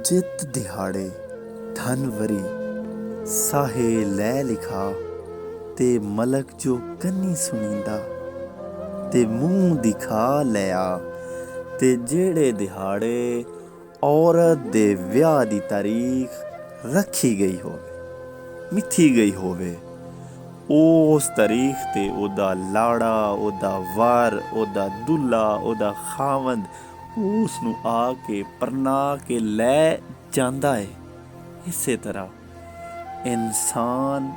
ਜਿਤ ਦਿਹਾੜੇ ਧਨ ਵਰੀ ਸਾਹੇ ਲੈ ਲਿਖਾ ਤੇ ਮਲਕ ਜੋ ਕੰਨੀ ਸੁਣੀਂਦਾ ਤੇ ਮੂੰਹ ਦਿਖਾ ਲਿਆ। ਤੇ ਜਿਹੜੇ ਦਿਹਾੜੇ ਔਰਤ ਦੇ ਵਿਆਹ ਦੀ ਤਾਰੀਖ ਰੱਖੀ ਗਈ ਹੋਵੇ, ਮਿੱਥੀ ਗਈ ਹੋਵੇ, ਉਸ ਤਾਰੀਖ ਤੇ ਉਹਦਾ ਲਾੜਾ, ਉਹਦਾ ਵਰ, ਉਹਦਾ ਦੁੱਲਾ, ਉਹਦਾ ਖਾਵੰਦ ਉਸ ਨੂੰ ਆ ਕੇ ਪਰਨਾ ਕੇ ਲੈ ਜਾਂਦਾ ਹੈ। ਇਸੇ ਤਰ੍ਹਾਂ ਇਨਸਾਨ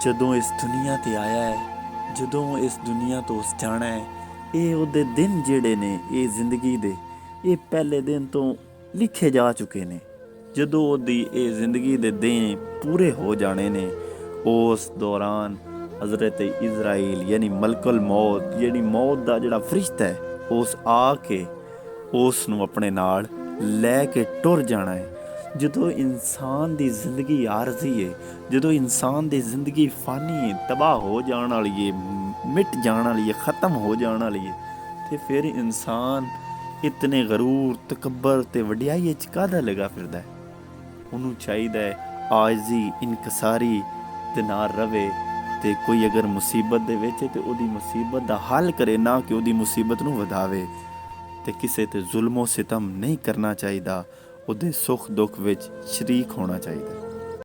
ਜਦੋਂ ਇਸ ਦੁਨੀਆ 'ਤੇ ਆਇਆ ਹੈ, ਜਦੋਂ ਇਸ ਦੁਨੀਆ ਤੋਂ ਉਸ ਜਾਣਾ ਹੈ, ਇਹ ਉਹਦੇ ਦਿਨ ਜਿਹੜੇ ਨੇ, ਇਹ ਜ਼ਿੰਦਗੀ ਦੇ, ਇਹ ਪਹਿਲੇ ਦਿਨ ਤੋਂ ਲਿਖੇ ਜਾ ਚੁੱਕੇ ਨੇ। ਜਦੋਂ ਉਹਦੀ ਇਹ ਜ਼ਿੰਦਗੀ ਦੇ ਦਿਨ ਪੂਰੇ ਹੋ ਜਾਣੇ ਨੇ, ਉਸ ਦੌਰਾਨ ਹਜ਼ਰਤ ਇਜ਼ਰਾਈਲ ਯਾਨੀ ਮਲਕੁਲ ਮੌਤ, ਜਿਹੜੀ ਮੌਤ ਦਾ ਜਿਹੜਾ ਫਰਿਸ਼ਤਾ ਹੈ, ਉਸ ਆ ਕੇ ਉਸ ਨੂੰ ਆਪਣੇ ਨਾਲ ਲੈ ਕੇ ਟੁਰ ਜਾਣਾ ਹੈ। ਜਦੋਂ ਇਨਸਾਨ ਦੀ ਜ਼ਿੰਦਗੀ ਆਰਜ਼ੀ ਹੈ, ਜਦੋਂ ਇਨਸਾਨ ਦੀ ਜ਼ਿੰਦਗੀ ਫਾਨੀ ਹੈ, ਤਬਾਹ ਹੋ ਜਾਣ ਵਾਲੀ ਹੈ, ਮਿਟ ਜਾਣ ਵਾਲੀ ਹੈ, ਖ਼ਤਮ ਹੋ ਜਾਣ ਵਾਲੀ ਹੈ, ਅਤੇ ਫਿਰ ਇਨਸਾਨ ਇਤਨੇ ਗਰੂਰ, ਤਕੱਬਰ ਅਤੇ ਵਡਿਆਈ ਵਿੱਚ ਕਾਹਦਾ ਲੱਗਾ ਫਿਰਦਾ ਹੈ। ਉਹਨੂੰ ਚਾਹੀਦਾ ਹੈ ਆਜਜ਼ੀ, ਇਨਕਸਾਰੀ ਦੇ ਨਾਲ ਰਵੇ, ਅਤੇ ਕੋਈ ਅਗਰ ਮੁਸੀਬਤ ਦੇ ਵਿੱਚ ਹੈ ਤਾਂ ਉਹਦੀ ਮੁਸੀਬਤ ਦਾ ਹੱਲ ਕਰੇ, ਨਾ ਕਿ ਉਹਦੀ ਮੁਸੀਬਤ ਨੂੰ ਵਧਾਵੇ। ਅਤੇ ਕਿਸੇ 'ਤੇ ਜ਼ੁਲਮੋ ਸਿਤਮ ਨਹੀਂ ਕਰਨਾ ਚਾਹੀਦਾ, ਉਹਦੇ ਸੁੱਖ ਦੁੱਖ ਵਿੱਚ ਸ਼ਰੀਕ ਹੋਣਾ ਚਾਹੀਦਾ।